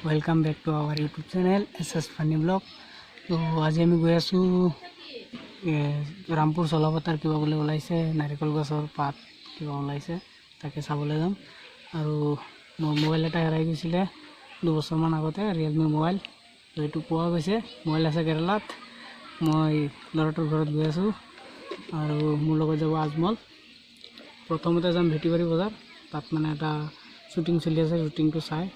Welcome back to our YouTube channel S funny blog. तो आज आम गई आसो रामपुर चलापतार क्या बोले ओलाइसे नारिकल गछर पात क्या ओलाइसे ताके चाबले जाम। और मोर मोबाइल एटा हेराई गई 2 बছৰমান আগতে रियलमी मोबाइल। तो ये पा गई मोबाइल आसे केरेलात। मैं लड़ाटर घर गई आसो और मोर लगे যাব आजमल। प्रथमते जाम भेटीबारी बजार तक माने एटा शुटिंग चलि आछे। शुटिंगटो चाई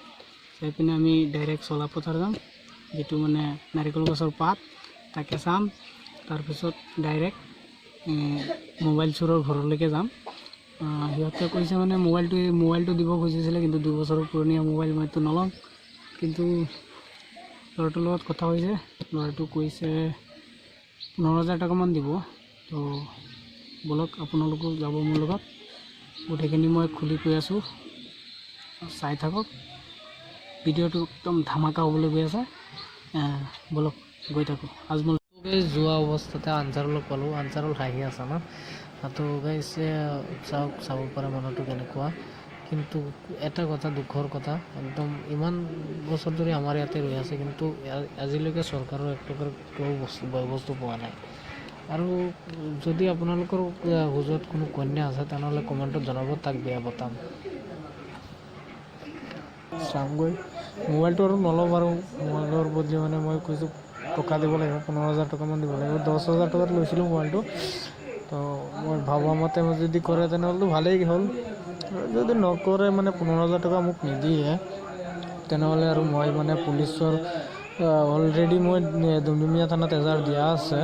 पिने आमी डायरेक्ट चलापथार जाम जी माने नारिकल गछर पात ताके चाम। तार पिছত डायरेक्ट मोबाइल चोरर घरলৈके जाम। সিহঁতে কৈছে মানে মোবাইলটো দিব খুজিছিলে কিন্তু 2 বছৰৰ পুৰণিয়া মোবাইল মইতো নলওঁ। কিন্তু ল'ৰাটোৰ লগত কথা হৈছে, ল'ৰাটো কৈছে 15,000 টকামান দিব। তো বলক আপোনালোকো যাব মোৰ লগত। গোটেইখিনি মই খুলি কৈ আছোঁ, চাই থাকক। ভিডিঅ'টো একদম ধামাকা হ'বলৈ গৈ আছে। বলক গৈ থাকোঁ। আজমল যোৱা অৱস্থাতে আনচাৰলৈ পালোঁ। আনচাৰল হাঁহি আছে না। তো গাইজ চাওক, চাব পৰা মানুহটো কেনেকুৱা। কিন্তু এটা কথা দুখৰ কথা, একদম ইমান বছৰ ধৰি আমাৰ ইয়াতে ৰৈ আছে কিন্তু আজিলৈকে চৰকাৰৰ এক টকাৰ বস্তু পোৱা নাই। আৰু যদি আপোনালোকৰ হুজুৰত কোনো কন্যা আছে তেনেহ'লে কমেণ্টত জনাব, তাক বিয়া পতাম। চামগৈ। মোবাইলটো আৰু নল'ম আৰু মোবাইলৰ বদলি মানে মই কৈছোঁ টকা দিব লাগিব, 15,000 টকামান দিব লাগিব। 10,000 টকাত লৈছিলোঁ মোবাইলটো। তো মই ভবা মতে যদি কৰে তেনেহ'লেতো ভালেই হ'ল। যদি নকৰে মানে 15,000 টকা মোক নিদিয়ে তেনেহ'লে আৰু মই মানে পুলিচৰ অলৰেডি মই ডুমডুমীয়া থানাত এজাহাৰ দিয়া আছে।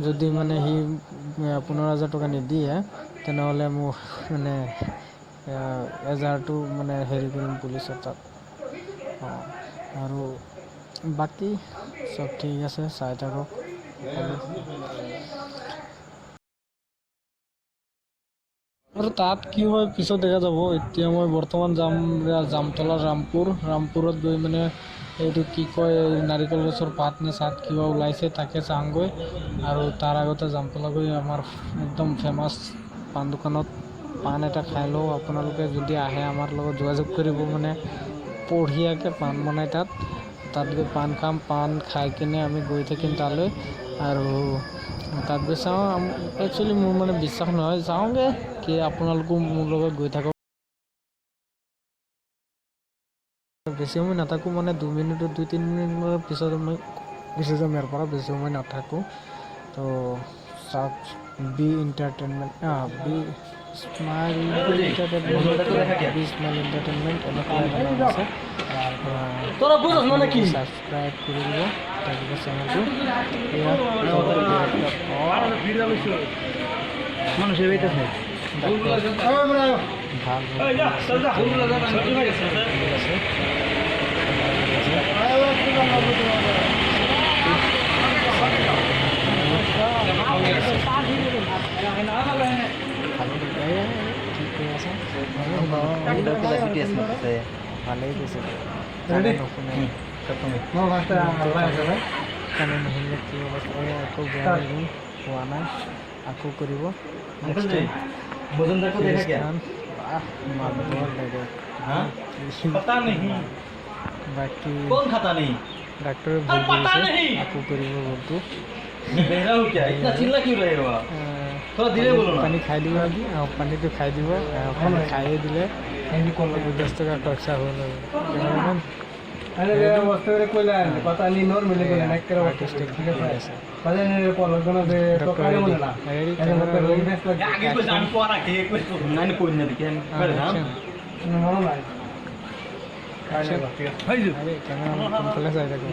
যদি মানে সি 15,000 টকা নিদিয়ে তেনেহ'লে মোক মানে এজাহাৰটো মানে হেৰি কৰিম পুলিচৰ তাত। আৰু বাকী চব ঠিক আছে, চাই থাকক। আৰু তাত কি হয় পিছত দেখা যাব। এতিয়া মই বৰ্তমান যাম জামতলা ৰামপুৰত গৈ মানে এইটো কি কয় নাৰিকল গছৰ পাত নে চাত কিবা ওলাইছে তাকে চাওঁগৈ। আৰু তাৰ আগতে জামতলা গৈ আমাৰ একদম ফেমাছ পাণ দোকানত পাণ এটা খাই লওঁ। আপোনালোকে যদি আহে আমাৰ লগত যোগাযোগ কৰিব, মানে বঢ়িয়াকৈ পাণ বনাই তাত গৈ পাণ খাম। পাণ খাই কিনে আমি গৈ থাকিম তালৈ। আৰু তাত গৈ চাওঁ, একচুৱেলি মোৰ মানে বিশ্বাস নহয়, চাওঁগৈ কি আপোনালোকো মোৰ লগত গৈ থাকক। বেছি সময় নাথাকোঁ, মানে 2-3 মিনিটৰ পিছত মই গুচি যাম ইয়াৰ পৰা। বেছি সময় নাথাকোঁ। তো চাওক, বি এণ্টাৰটেইনমেণ্ট স্মাইল এণ্টাৰটেইনমেণ্ট এনেকুৱা আছে। ছাবস্ক্ৰাইব কৰি দিব তাৰপিছত চেনেলটো। ভালেই কৈছে আকৌ বেয়া লাগিল, হোৱা নাই, আকৌ কৰিব। বাকী ডাক্তৰে ভুল কৰিছে, আকৌ কৰিব ভুলটো। পানী খাই দিব আজি, পানীটো খাই দিব। পানী খাইয়ে দিলে 10 টকা খৰচা হ'ল। কোনফালে চাই থাকোঁ।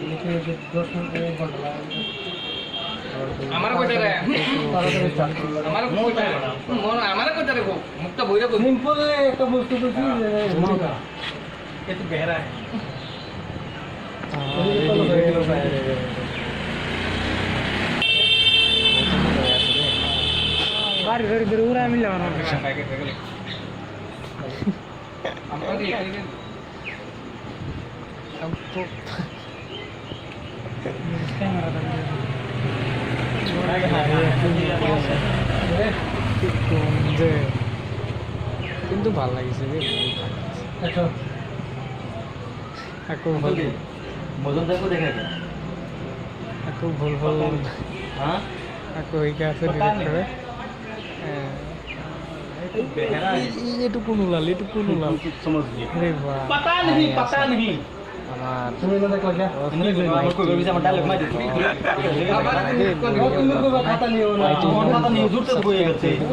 কিন্তু ভাল লাগিছে, আকৌ ভুল আকৌ ভুল ভুল আকৌ শিকা আছে ডিৰেক্টৰে এইটো কোন ওলাল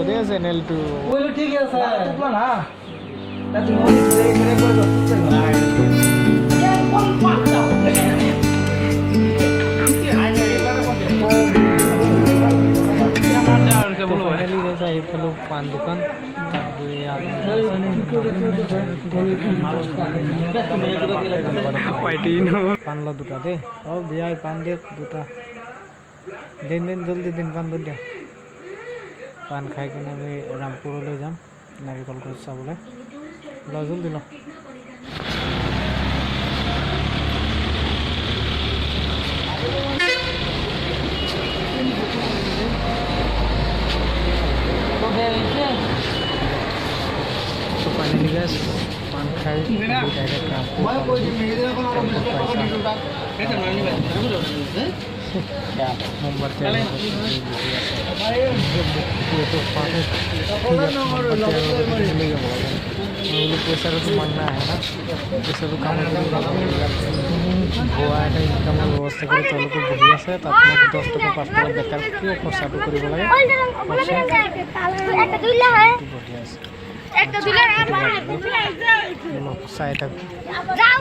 আৰে চেনেলটো এইফালে পাণ দোকান পাণ ল দুটা দেই দিয়া পাণ দিয়ক দুটা দিন জলদি দিন পাণ দিয়া পাণ খাই কিনে আমি ৰামপুৰলৈ যাম নাৰিকল গছ চাবলৈ ল জলদি ল पान खाई डायरेक्ट मोमबत्ती पैसा तो मांगना है ना पैसा तो काम भुआ এটা ইনকামৰ ব্যৱস্থা কৰি তেওঁলোকে বহি আছে তাত 10 টকা 5 টকা বেকাৰ কিয় খৰচাটো কৰিব লাগে একটা দুইলা হয় বহি আছে একটা দুইলা চাই থাক যাও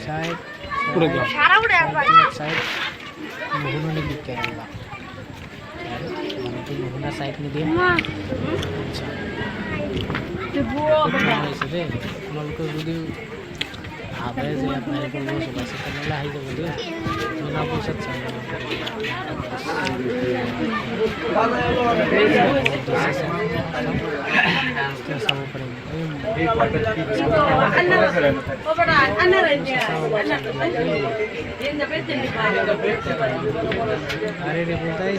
সাইড পুরো সারা উড়ে সাইড মোহনে লিখতে আল্লাহ মানে মোহনা সাইড में दिया अच्छा ते बुआ बना ऐसे दे लोग को যদি आवे जे अपने को वो सब से करने लाई जो बोलिए बिना पूछत चल सब पर ओ बड़ा अन्ना रह गया अरे रे बोलता है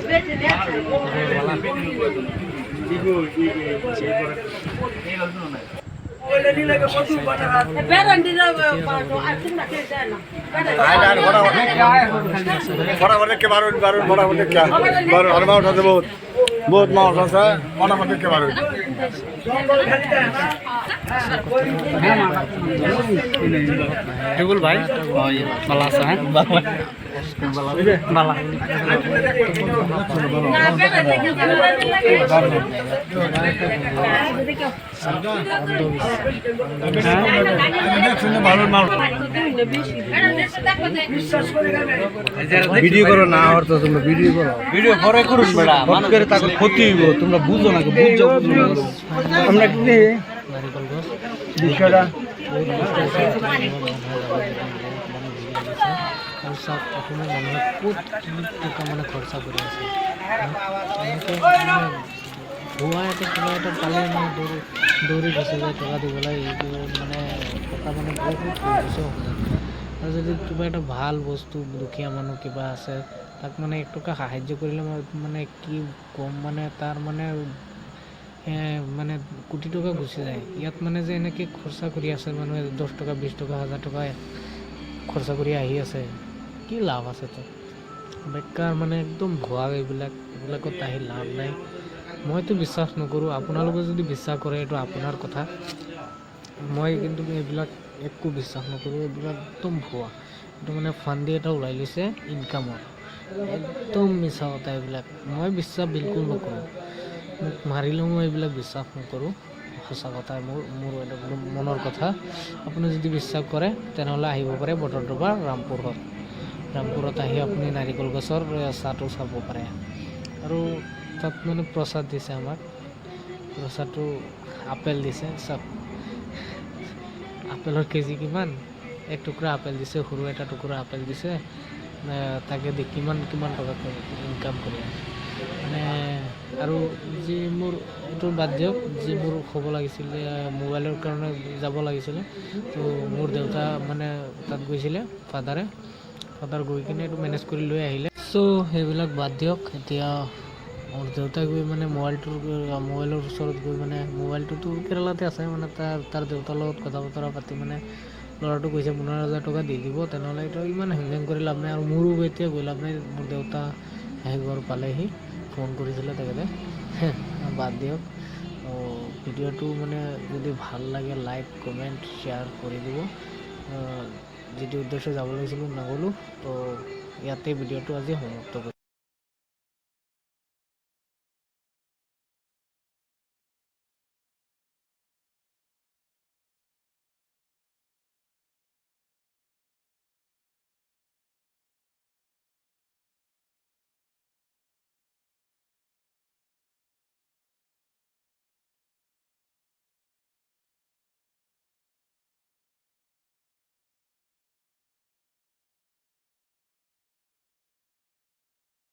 बहुत माउंट है फटाफट के बारे टेबल भाई बाला सा है बाला ভিডিও করো না আর তো তোমরা ভিডিও করো ভিডিও পরে করুন বেটা মত করে তাকে ক্ষতি হইব তোমরা বুঝো না বুঝো আমরা কি বিষয়টা সব প্রথমে মানুষ কোট টাকা মানে খরচা করে আছে ভুয়া এটা কিবা এটা পালে মানে দৌৰি গুচি যায় টকা দিবলৈ এইটো মানে টকা মানে বহুত খৰচ আৰু যদি কিবা এটা ভাল বস্তু দুখীয়া মানুহ কিবা আছে তাক মানে 1 টকা সাহায্য কৰিলে মানে কি কম মানে তাৰ মানে মানে কোটি টকা গুচি যায় ইয়াত মানে যে এনেকৈ খৰচা কৰি আছে মানুহে 10 টকা 20 টকা 1000 টকা খৰচা কৰি আহি আছে কি লাভ আছে তো বেকাৰ মানে একদম ভুৱা এইবিলাকত আহি লাভ নাই মইতো বিশ্বাস নকৰোঁ আপোনালোকে যদি বিশ্বাস কৰে এইটো আপোনাৰ কথা মই কিন্তু এইবিলাক একো বিশ্বাস নকৰোঁ এইবিলাক একদম ভুৱা এইটো মানে ফান্দি এটা ওলাই লৈছে ইনকামৰ একদম মিছা কথা এইবিলাক মই বিশ্বাস বিলকুল নকৰোঁ মোক মাৰিলেও মই এইবিলাক বিশ্বাস নকৰোঁ সঁচা কথা মোৰ একদম মনৰ কথা আপুনি যদি বিশ্বাস কৰে তেনেহ'লে আহিব পাৰে বটদ্ৰৱা ৰামপুৰত আহি আপুনি নাৰিকল গছৰ চাহটো চাব পাৰে আৰু তাত মানে প্ৰসাদ দিছে আমাক প্ৰসাদটো আপেল দিছে চব আপেলৰ কেজি কিমান এক টুকুৰা আপেল দিছে সৰু এটা টুকুৰা আপেল দিছে তাকে দি কিমান টকা ইনকাম কৰি আছে মানে আৰু যি মোৰ এইটো বাদ দিয়ক যি মোৰ হ'ব লাগিছিলে মোবাইলৰ কাৰণে যাব লাগিছিলে তো মোৰ দেউতা মানে তাত গৈছিলে ফাদাৰ গৈ কিনে এইটো মেনেজ কৰি লৈ আহিলে চ' সেইবিলাক বাদ দিয়ক এতিয়া মোৰ দেউতাই গৈ মানে মোবাইলৰ ওচৰত গৈ মানে মোবাইলটোতো কেৰেলাতে আছে মানে তাৰ দেউতাৰ লগত কথা বতৰা পাতি মানে ল'ৰাটো কৈছে 15,000 টকা দি দিব, তেনেহ'লে এইটো ইমান হেং কৰি লাভ নাই আৰু মোৰো এতিয়া গৈ লাভ নাই। মোৰ দেউতা ঘৰ পালেহি, ফোন কৰিছিলে তেখেতে, বাদ দিয়ক। ভিডিঅ'টো মানে যদি ভাল লাগে লাইক কমেণ্ট শ্বেয়াৰ কৰি দিব। যিটো উদ্দেশ্যে যাব লাগিছিলোঁ নগ'লোঁ, তো ইয়াতে ভিডিঅ'টো আজি সমাপ্ত কৰিছোঁ।